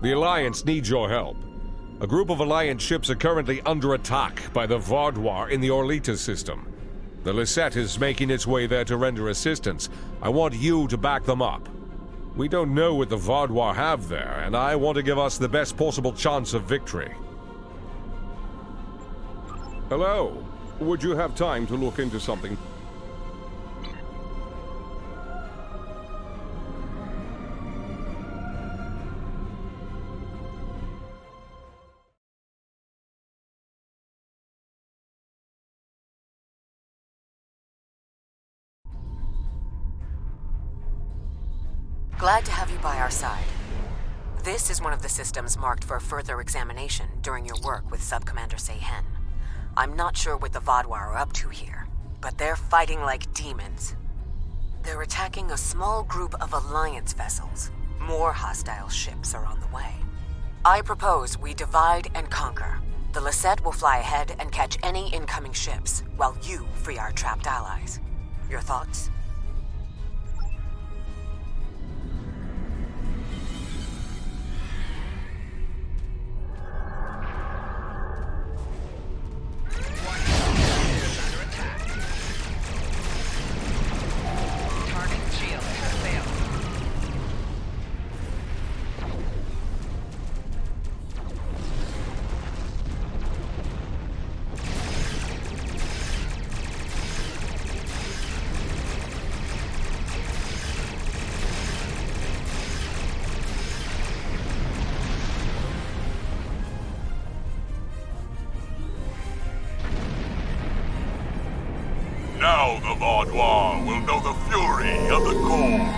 The Alliance needs your help. A group of Alliance ships are currently under attack by the Vaudois in the Orlita system. The Lisette is making its way there to render assistance. I want you to back them up. We don't know what the Vaudois have there, and I want to give us the best possible chance of victory. Hello. Would you have time to look into something? Glad to have you by our side. This is one of the systems marked for further examination during your work with Sub-Commander Seyhen. I'm not sure what the Vaudois are up to here, but they're fighting like demons. They're attacking a small group of Alliance vessels. More hostile ships are on the way. I propose we divide and conquer. The Lisette will fly ahead and catch any incoming ships, while you free our trapped allies. Your thoughts? Now the Vaudois will know the fury of the Gorge.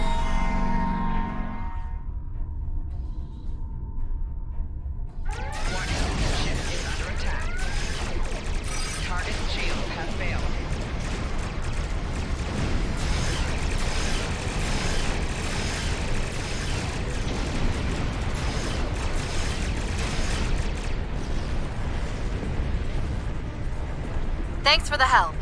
Thanks for the help.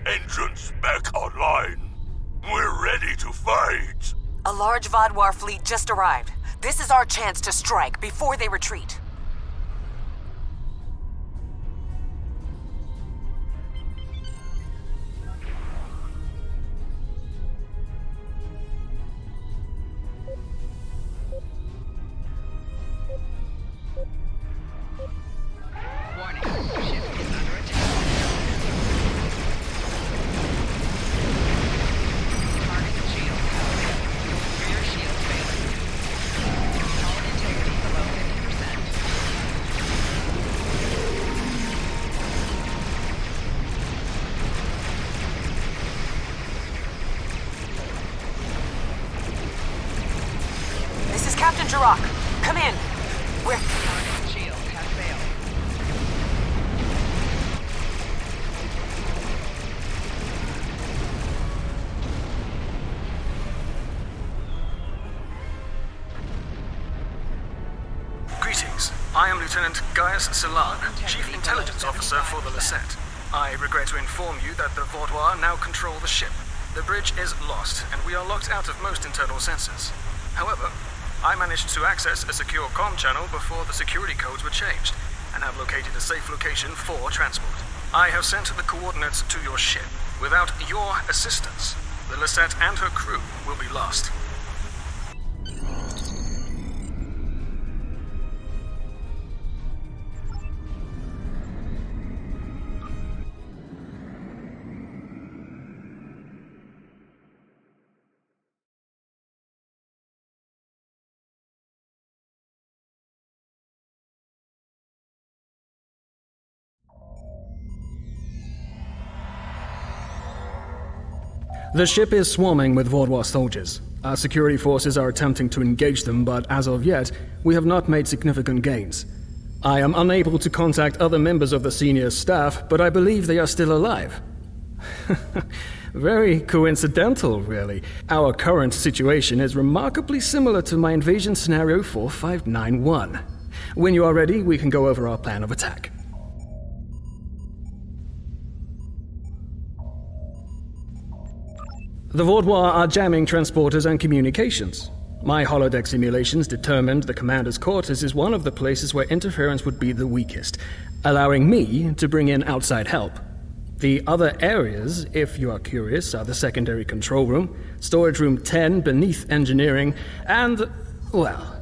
Engines back online. We're ready to fight. A large Vaudois fleet just arrived. This is our chance to strike before they retreat. Captain Jirok, come in. We're... Shield has failed. Greetings. I am Lieutenant Gaius Salan, Chief Intelligence Officer for the Lisette. I regret to inform you that the Vaudois now control the ship. The bridge is lost, and we are locked out of most internal sensors. However, I managed to access a secure comm channel before the security codes were changed, and have located a safe location for transport. I have sent the coordinates to your ship. Without your assistance, the Lisette and her crew will be lost. The ship is swarming with Vaudois soldiers. Our security forces are attempting to engage them, but as of yet, we have not made significant gains. I am unable to contact other members of the senior staff, but I believe they are still alive. Very coincidental, really. Our current situation is remarkably similar to my invasion scenario 4591. When you are ready, we can go over our plan of attack. The Vaudois are jamming transporters and communications. My holodeck simulations determined the commander's quarters is one of the places where interference would be the weakest, allowing me to bring in outside help. The other areas, if you are curious, are the secondary control room, storage room 10 beneath engineering, and, well,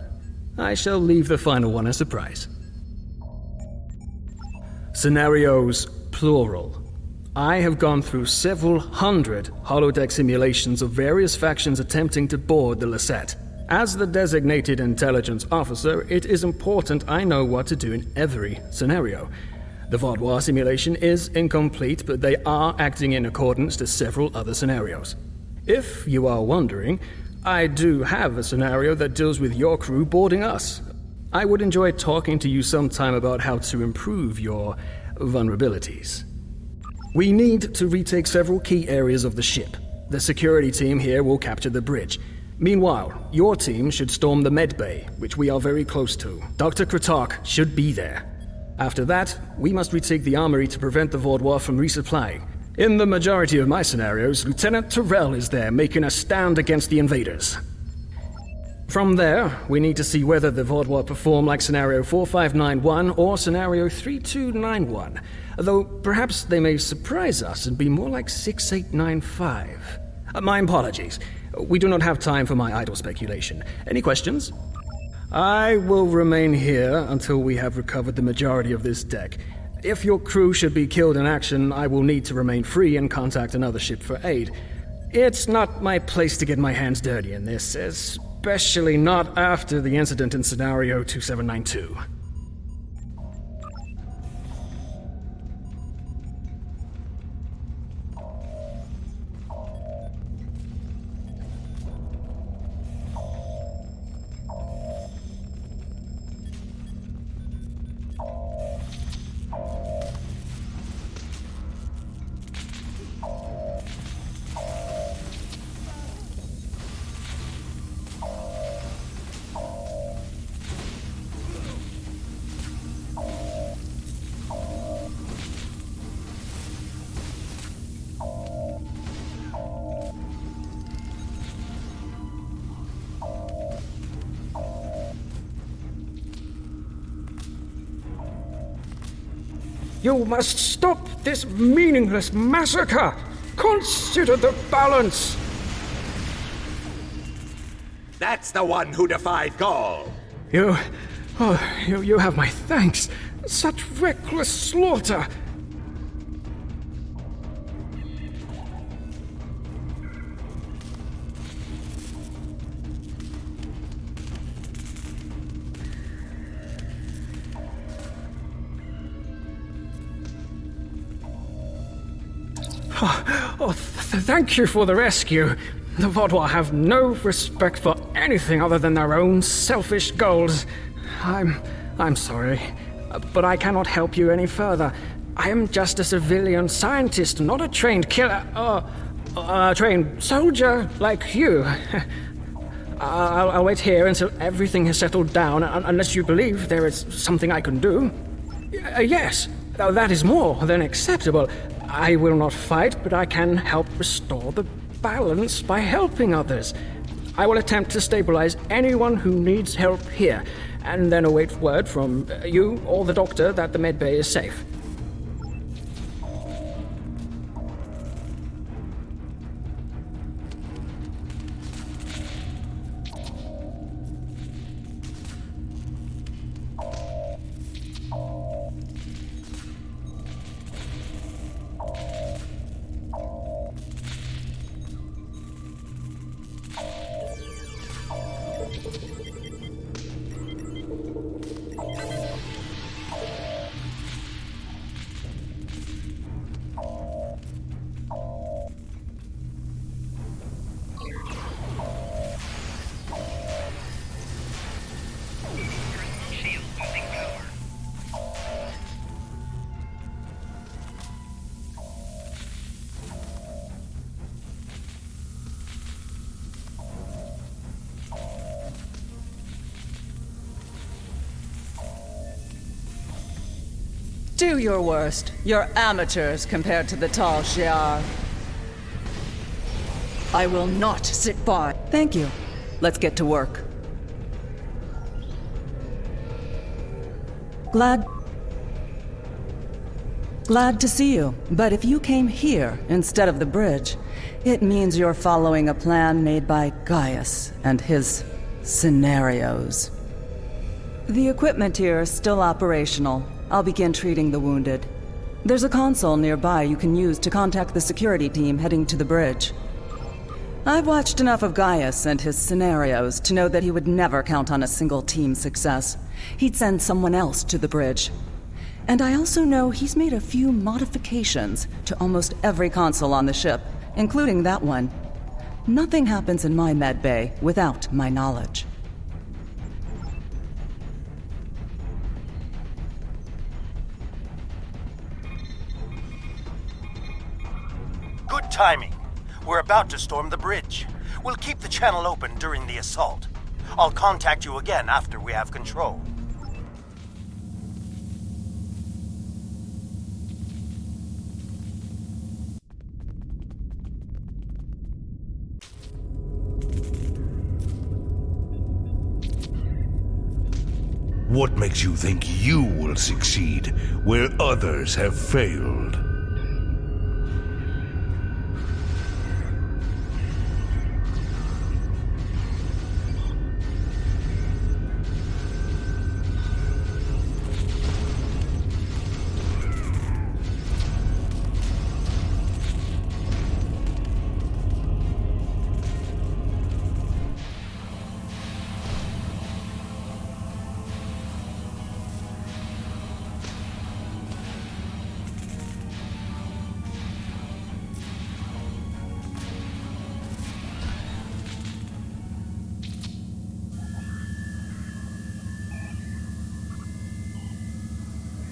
I shall leave the final one a surprise. Scenarios plural. I have gone through several hundred holodeck simulations of various factions attempting to board the Lisette. As the designated intelligence officer, it is important I know what to do in every scenario. The Vaudois simulation is incomplete, but they are acting in accordance to several other scenarios. If you are wondering, I do have a scenario that deals with your crew boarding us. I would enjoy talking to you sometime about how to improve your vulnerabilities. We need to retake several key areas of the ship. The security team here will capture the bridge. Meanwhile, your team should storm the med bay, which we are very close to. Dr. Kratark should be there. After that, we must retake the armory to prevent the Vaudois from resupplying. In the majority of my scenarios, Lieutenant Tyrell is there making a stand against the invaders. From there, we need to see whether the Vaudois perform like Scenario 4591 or Scenario 3291, though perhaps they may surprise us and be more like 6895. My apologies. We do not have time for my idle speculation. Any questions? I will remain here until we have recovered the majority of this deck. If your crew should be killed in action, I will need to remain free and contact another ship for aid. It's not my place to get my hands dirty in this, especially not after the incident in Scenario 2792. You must stop this meaningless massacre! Consider the balance! That's the one who defied Gaul! You have my thanks. Such reckless slaughter! Thank you for the rescue. The Vaudois have no respect for anything other than their own selfish goals. I'm sorry, but I cannot help you any further. I am just a civilian scientist, not a trained killer, a trained soldier like you. I'll wait here until everything has settled down, unless you believe there is something I can do. Yes, that is more than acceptable. I will not fight, but I can help restore the balance by helping others. I will attempt to stabilize anyone who needs help here, and then await word from you or the doctor that the med bay is safe. Do your worst. You're amateurs compared to the tall Shiar. I will not sit by. Thank you. Let's get to work. Glad to see you. But if you came here instead of the bridge, it means you're following a plan made by Gaius and his scenarios. The equipment here is still operational. I'll begin treating the wounded. There's a console nearby you can use to contact the security team heading to the bridge. I've watched enough of Gaius and his scenarios to know that he would never count on a single team success. He'd send someone else to the bridge. And I also know he's made a few modifications to almost every console on the ship, including that one. Nothing happens in my medbay without my knowledge. Good timing. We're about to storm the bridge. We'll keep the channel open during the assault. I'll contact you again after we have control. What makes you think you will succeed where others have failed?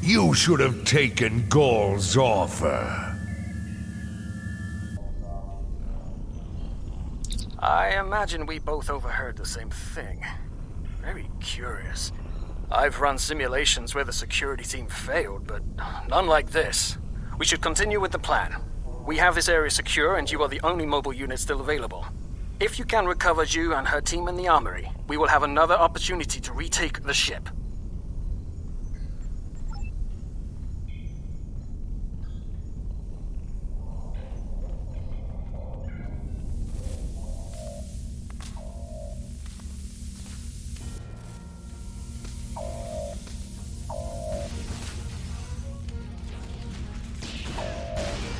You should have taken Gaul's offer. I imagine we both overheard the same thing. Very curious. I've run simulations where the security team failed, but none like this. We should continue with the plan. We have this area secure, and you are the only mobile unit still available. If you can recover Zhu and her team in the armory, we will have another opportunity to retake the ship.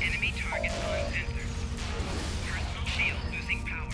Enemy target uncensored. Personal shield losing power.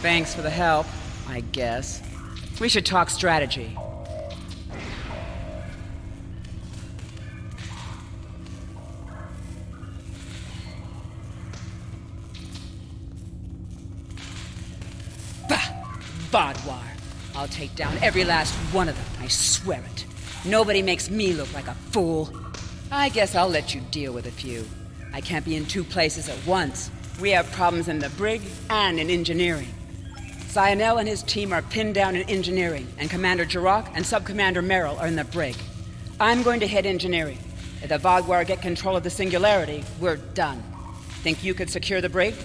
Thanks for the help, I guess. We should talk strategy. Bah! Vodwar. I'll take down every last one of them, I swear it. Nobody makes me look like a fool. I guess I'll let you deal with a few. I can't be in two places at once. We have problems in the brig and in engineering. Cyanel and his team are pinned down in engineering, and Commander Jirok and Sub-Commander Merrill are in the brig. I'm going to head engineering. If the Vodwar get control of the Singularity, we're done. Think you could secure the brig?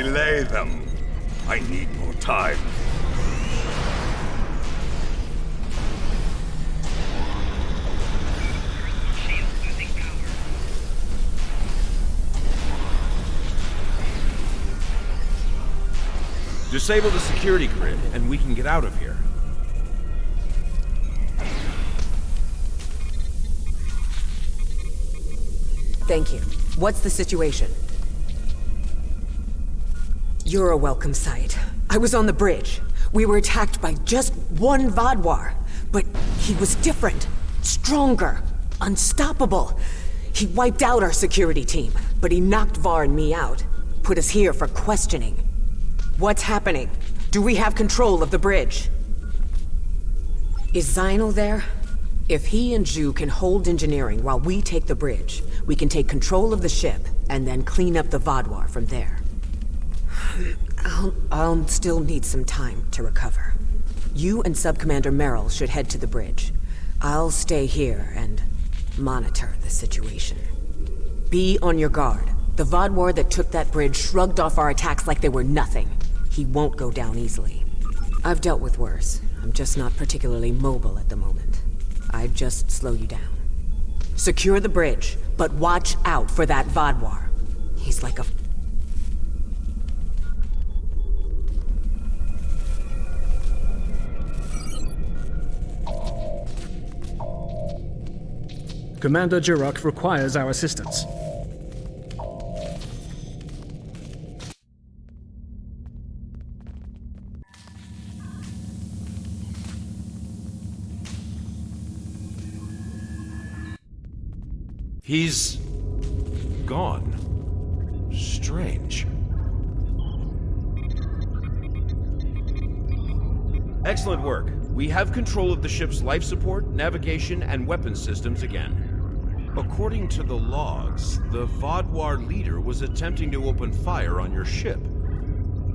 Delay them. I need more time. Shield losing power. Disable the security grid, and we can get out of here. Thank you. What's the situation? You're a welcome sight. I was on the bridge. We were attacked by just one Vadwar, but he was different, stronger, unstoppable. He wiped out our security team, but he knocked Var and me out. Put us here for questioning. What's happening? Do we have control of the bridge? Is Zinal there? If he and Zhu can hold engineering while we take the bridge, we can take control of the ship and then clean up the Vadwar from there. I'll still need some time to recover. You and Sub-Commander Merrill should head to the bridge. I'll stay here and monitor the situation. Be on your guard. The Vadwar that took that bridge shrugged off our attacks like they were nothing. He won't go down easily. I've dealt with worse. I'm just not particularly mobile at the moment. I'd just slow you down. Secure the bridge, but watch out for that Vadwar. He's like a... Commander Jirok requires our assistance. He's gone. Strange. Excellent work. We have control of the ship's life support, navigation, and weapons systems again. According to the logs, the Vadwar leader was attempting to open fire on your ship.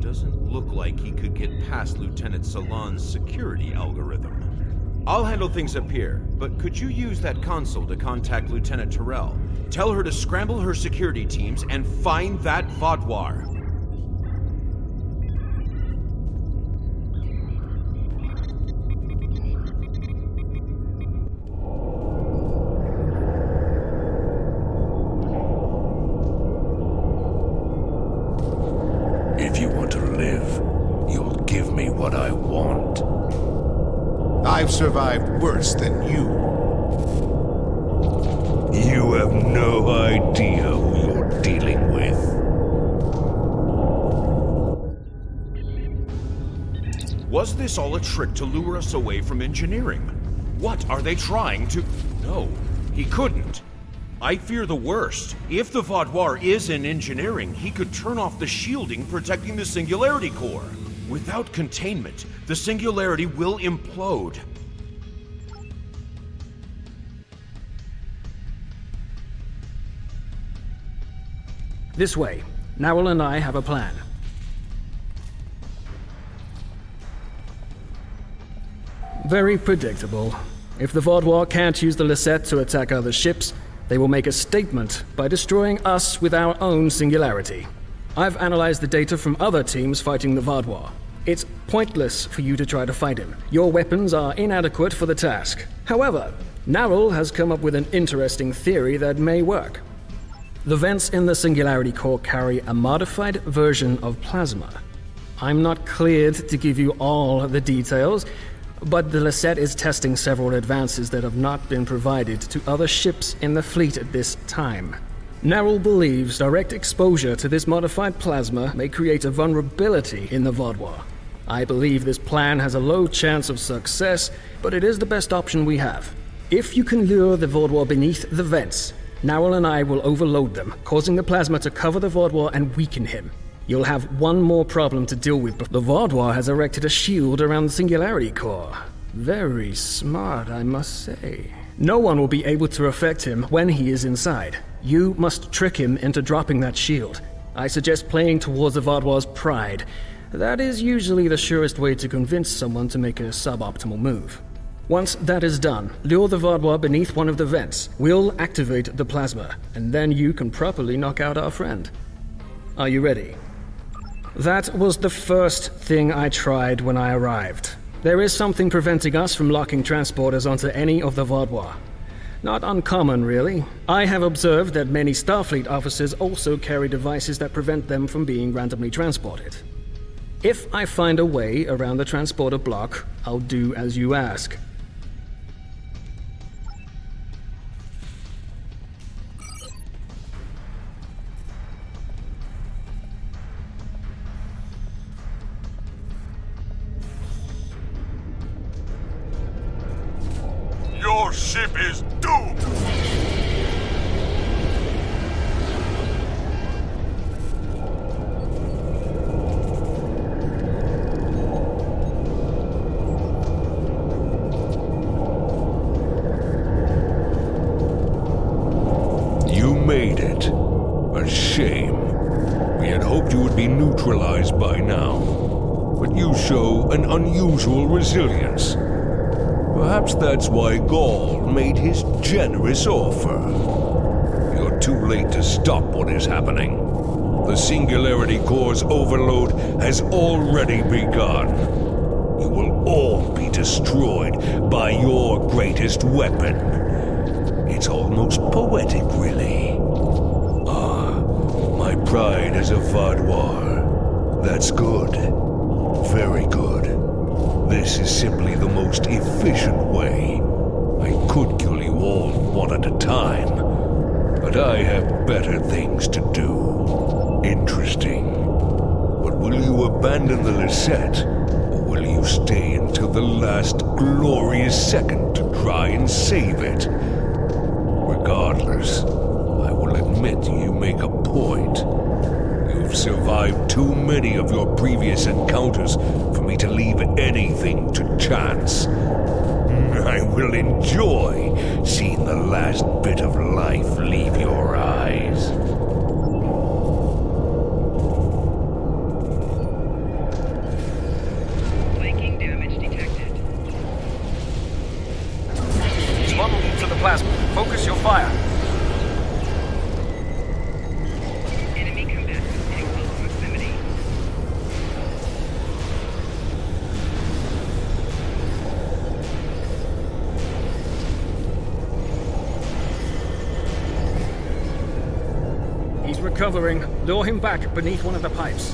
Doesn't look like he could get past Lieutenant Salon's security algorithm. I'll handle things up here, but could you use that console to contact Lieutenant Terrell? Tell her to scramble her security teams and find that Vadwar. If you want to live, you'll give me what I want. I've survived worse than you. You have no idea who you're dealing with. Was this all a trick to lure us away from engineering? What are they trying to... No, he couldn't. I fear the worst. If the Vadwar is in engineering, he could turn off the shielding protecting the Singularity Core. Without containment, the Singularity will implode. This way. Narwhal and I have a plan. Very predictable. If the Vadwar can't use the Lisette to attack other ships, they will make a statement by destroying us with our own singularity. I've analyzed the data from other teams fighting the Vadwar. It's pointless for you to try to fight him. Your weapons are inadequate for the task. However, Narwhal has come up with an interesting theory that may work. The vents in the Singularity Core carry a modified version of plasma. I'm not cleared to give you all the details, but the Lisette is testing several advances that have not been provided to other ships in the fleet at this time. Narwhal believes direct exposure to this modified plasma may create a vulnerability in the Vadwar. I believe this plan has a low chance of success, but it is the best option we have. If you can lure the Vadwar beneath the vents, Narwhal and I will overload them, causing the plasma to cover the Vadwar and weaken him. You'll have one more problem to deal with, but the Vadwar has erected a shield around the Singularity Core. Very smart, I must say. No one will be able to affect him when he is inside. You must trick him into dropping that shield. I suggest playing towards the Vadwar's pride. That is usually the surest way to convince someone to make a suboptimal move. Once that is done, lure the Vadwar beneath one of the vents. We'll activate the plasma, and then you can properly knock out our friend. Are you ready? That was the first thing I tried when I arrived. There is something preventing us from locking transporters onto any of the Vaudois. Not uncommon, really. I have observed that many Starfleet officers also carry devices that prevent them from being randomly transported. If I find a way around the transporter block, I'll do as you ask. Your ship is doomed! You made it. A shame. We had hoped you would be neutralized by now. But you show an unusual resilience. Perhaps that's why Gaul made his generous offer. You're too late to stop what is happening. The Singularity Core's overload has already begun. You will all be destroyed by your greatest weapon. It's almost poetic, really. Ah, my pride as a Vaudois. That's good. Very good. This is simply the most efficient way. I could kill you all one at a time, but I have better things to do. Interesting. But will you abandon the Lisette, or will you stay until the last glorious second to try and save it? Regardless, I will admit you make a point. You've survived too many of your previous encounters for me to leave anything to chance. I will enjoy seeing the last bit of life leave your eyes. Flanking damage detected. Swaddle to the plasma. Focus your fire. Enemy combatants in close proximity. He's recovering. Lure him back beneath one of the pipes.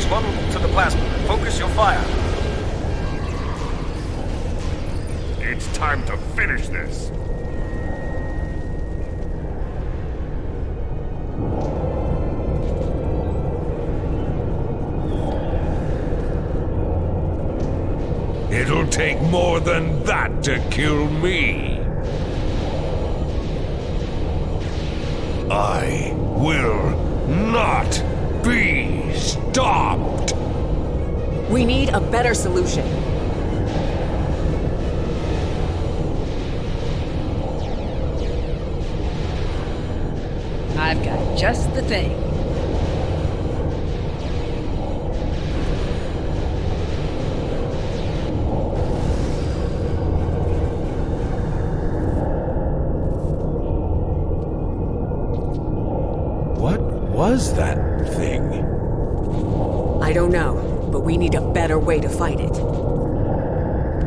Swaddle to the plasma. Focus your fire. It's time to finish this. It'll take more than that to kill me. I will not be stopped. We need a better solution. I've got just the thing. What was that thing? I don't know, but we need a better way to fight it.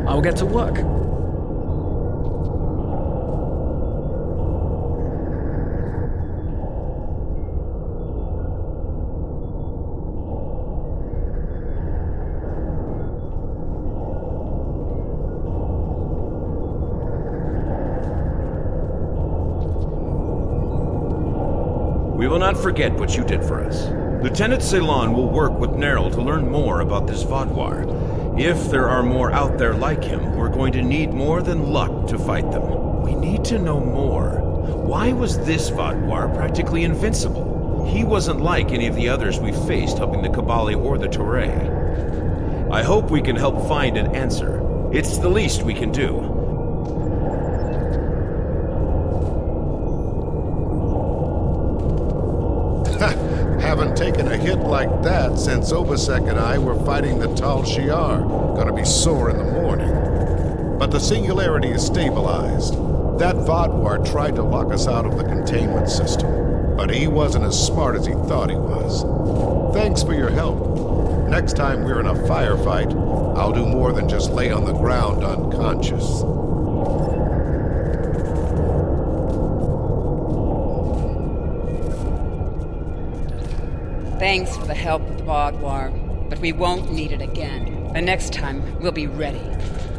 I'll get to work. We will not forget what you did for us. Lieutenant Ceylon will work with Nerl to learn more about this Vaudois. If there are more out there like him, we're going to need more than luck to fight them. We need to know more. Why was this Vaudois practically invincible? He wasn't like any of the others we faced helping the Kabali or the Touré. I hope we can help find an answer. It's the least we can do. Haven't taken a hit like that since Obasek and I were fighting the Tal Shiar. Gonna be sore in the morning. But the Singularity is stabilized. That Vodwar tried to lock us out of the containment system, but he wasn't as smart as he thought he was. Thanks for your help. Next time we're in a firefight, I'll do more than just lay on the ground unconscious. Thanks for the help with Vodwar, but we won't need it again. The next time, we'll be ready.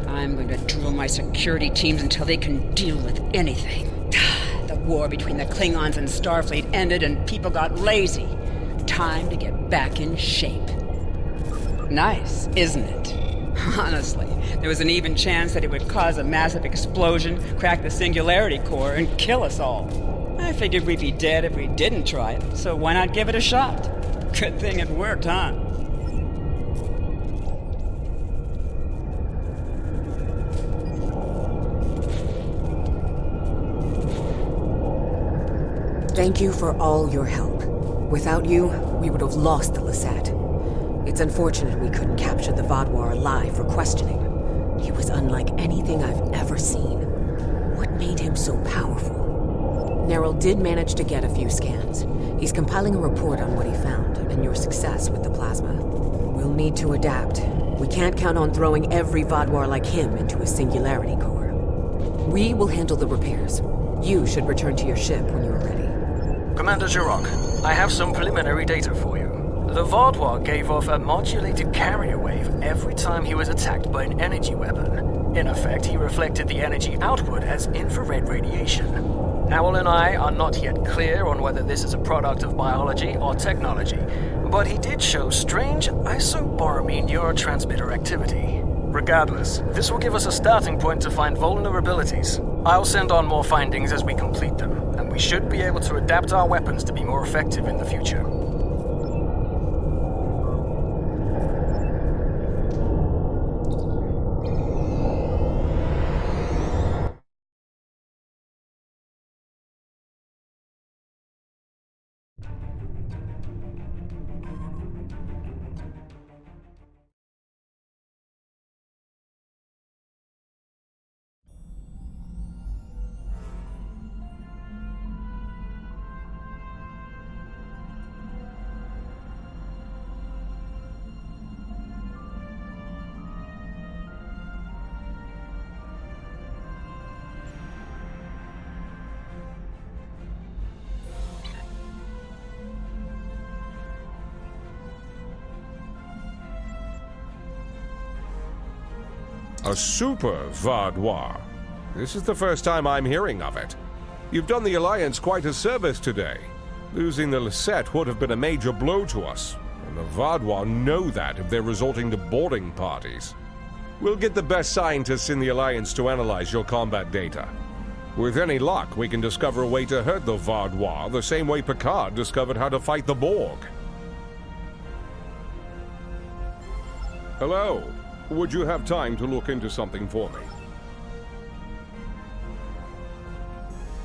I'm going to drill my security teams until they can deal with anything. The war between the Klingons and Starfleet ended and people got lazy. Time to get back in shape. Nice, isn't it? Honestly, there was an even chance that it would cause a massive explosion, crack the singularity core, and kill us all. I figured we'd be dead if we didn't try it, so why not give it a shot? Good thing it worked, huh? Thank you for all your help. Without you, we would have lost the Lisette. It's unfortunate we couldn't capture the Vodwar alive for questioning. He was unlike anything I've ever seen. What made him so powerful? Neril did manage to get a few scans. He's compiling a report on what he found, and your success with the plasma. We'll need to adapt. We can't count on throwing every Vodwar like him into a singularity core. We will handle the repairs. You should return to your ship when you are ready. Commander Jirok, I have some preliminary data for you. The Vodwar gave off a modulated carrier wave every time he was attacked by an energy weapon. In effect, he reflected the energy outward as infrared radiation. Owl and I are not yet clear on whether this is a product of biology or technology, but he did show strange isoboromine neurotransmitter activity. Regardless, this will give us a starting point to find vulnerabilities. I'll send on more findings as we complete them, and we should be able to adapt our weapons to be more effective in the future. A super Vodwar. This is the first time I'm hearing of it. You've done the Alliance quite a service today. Losing the Lisette would have been a major blow to us, and the Vodwar know that if they're resorting to boarding parties. We'll get the best scientists in the Alliance to analyze your combat data. With any luck, we can discover a way to hurt the Vodwar the same way Picard discovered how to fight the Borg. Hello. Would you have time to look into something for me?